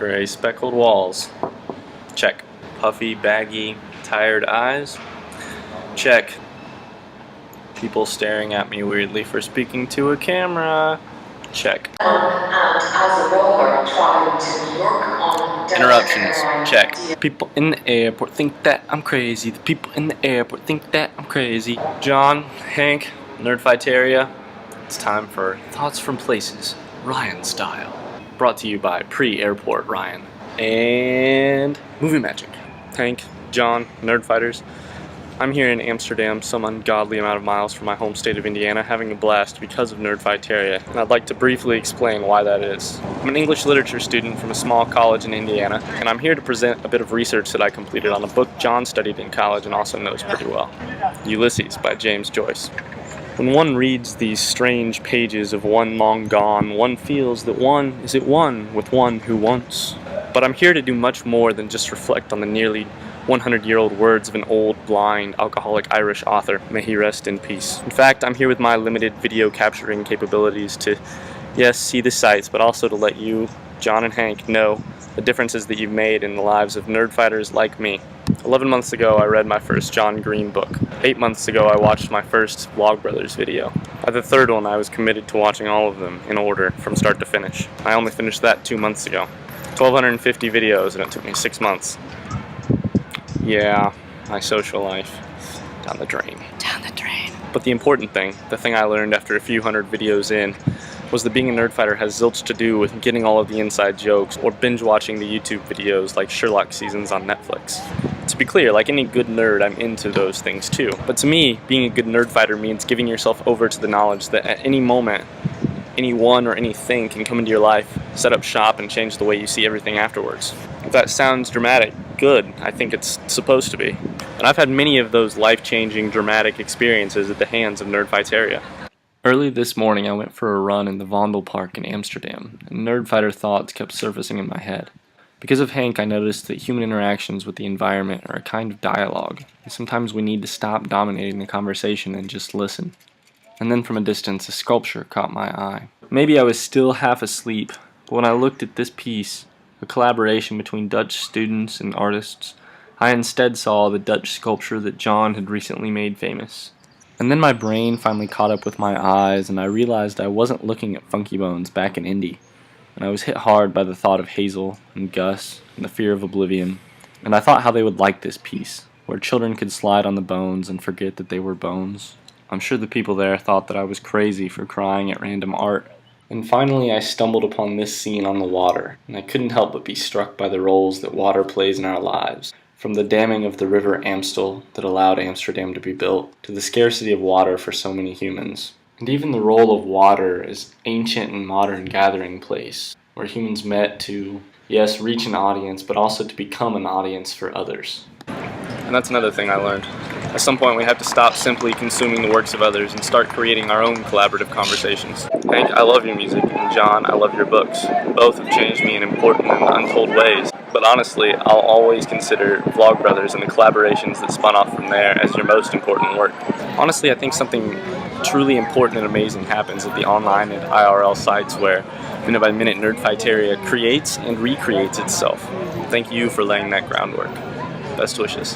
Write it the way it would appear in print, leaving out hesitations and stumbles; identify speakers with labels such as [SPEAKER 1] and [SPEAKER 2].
[SPEAKER 1] Gray speckled walls. Check. Puffy, baggy, tired eyes. Check. People staring at me weirdly for speaking to a camera. Check. Interruptions. Check. People in the airport think that I'm crazy. The people in the airport think that I'm crazy. John, Hank, Nerdfighteria. It's time for Thoughts from Places, Ryan style. Brought to you by Pre-Airport Ryan and Movie Magic. Hank, John, Nerdfighters. I'm here in Amsterdam, some ungodly amount of miles from my home state of Indiana, having a blast because of Nerdfighteria, and I'd like to briefly explain why that is. I'm an English literature student from a small college in Indiana, and I'm here to present a bit of research that I completed on a book John studied in college and also knows pretty well, Ulysses by James Joyce. When one reads these strange pages of one long gone, one feels that one is at one with one who once. But I'm here to do much more than just reflect on the nearly 100-year-old words of an old, blind, alcoholic Irish author. May he rest in peace. In fact, I'm here with my limited video capturing capabilities to, yes, see the sights, but also to let you, John and Hank, know the differences that you've made in the lives of nerdfighters like me. 11 months ago, I read my first John Green book. 8 months ago, I watched my first Vlogbrothers video. By the third one, I was committed to watching all of them in order from start to finish. I only finished that 2 months ago. 1,250 videos, and it took me 6 months. Yeah, my social life, down the drain. Down the drain. But the important thing, the thing I learned after a few hundred videos in, was that being a nerdfighter has zilch to do with getting all of the inside jokes or binge watching the YouTube videos like Sherlock seasons on Netflix. To be clear, like any good nerd, I'm into those things too. But to me, being a good nerdfighter means giving yourself over to the knowledge that at any moment, anyone or anything can come into your life, set up shop, and change the way you see everything afterwards. If that sounds dramatic, good. I think it's supposed to be. And I've had many of those life-changing, dramatic experiences at the hands of Nerdfighteria. Early this morning, I went for a run in the Vondelpark in Amsterdam, and nerdfighter thoughts kept surfacing in my head. Because of Hank, I noticed that human interactions with the environment are a kind of dialogue, and sometimes we need to stop dominating the conversation and just listen. And then from a distance, a sculpture caught my eye. Maybe I was still half asleep, but when I looked at this piece, a collaboration between Dutch students and artists, I instead saw the Dutch sculpture that John had recently made famous. And then my brain finally caught up with my eyes, and I realized I wasn't looking at Funky Bones back in Indy. And I was hit hard by the thought of Hazel and Gus and the fear of oblivion. And I thought how they would like this piece, where children could slide on the bones and forget that they were bones. I'm sure the people there thought that I was crazy for crying at random art. And finally I stumbled upon this scene on the water, and I couldn't help but be struck by the roles that water plays in our lives. From the damming of the river Amstel that allowed Amsterdam to be built, to the scarcity of water for so many humans. And even the role of water as ancient and modern gathering place, where humans met to, yes, reach an audience, but also to become an audience for others. And that's another thing I learned. At some point we have to stop simply consuming the works of others and start creating our own collaborative conversations. Hank, I love your music, and John, I love your books. Both have changed me in important and untold ways. But honestly, I'll always consider Vlogbrothers and the collaborations that spun off from there as your most important work. Honestly, I think something truly important and amazing happens at the online and IRL sites where, minute by minute, Nerdfighteria creates and recreates itself. Thank you for laying that groundwork. Best wishes.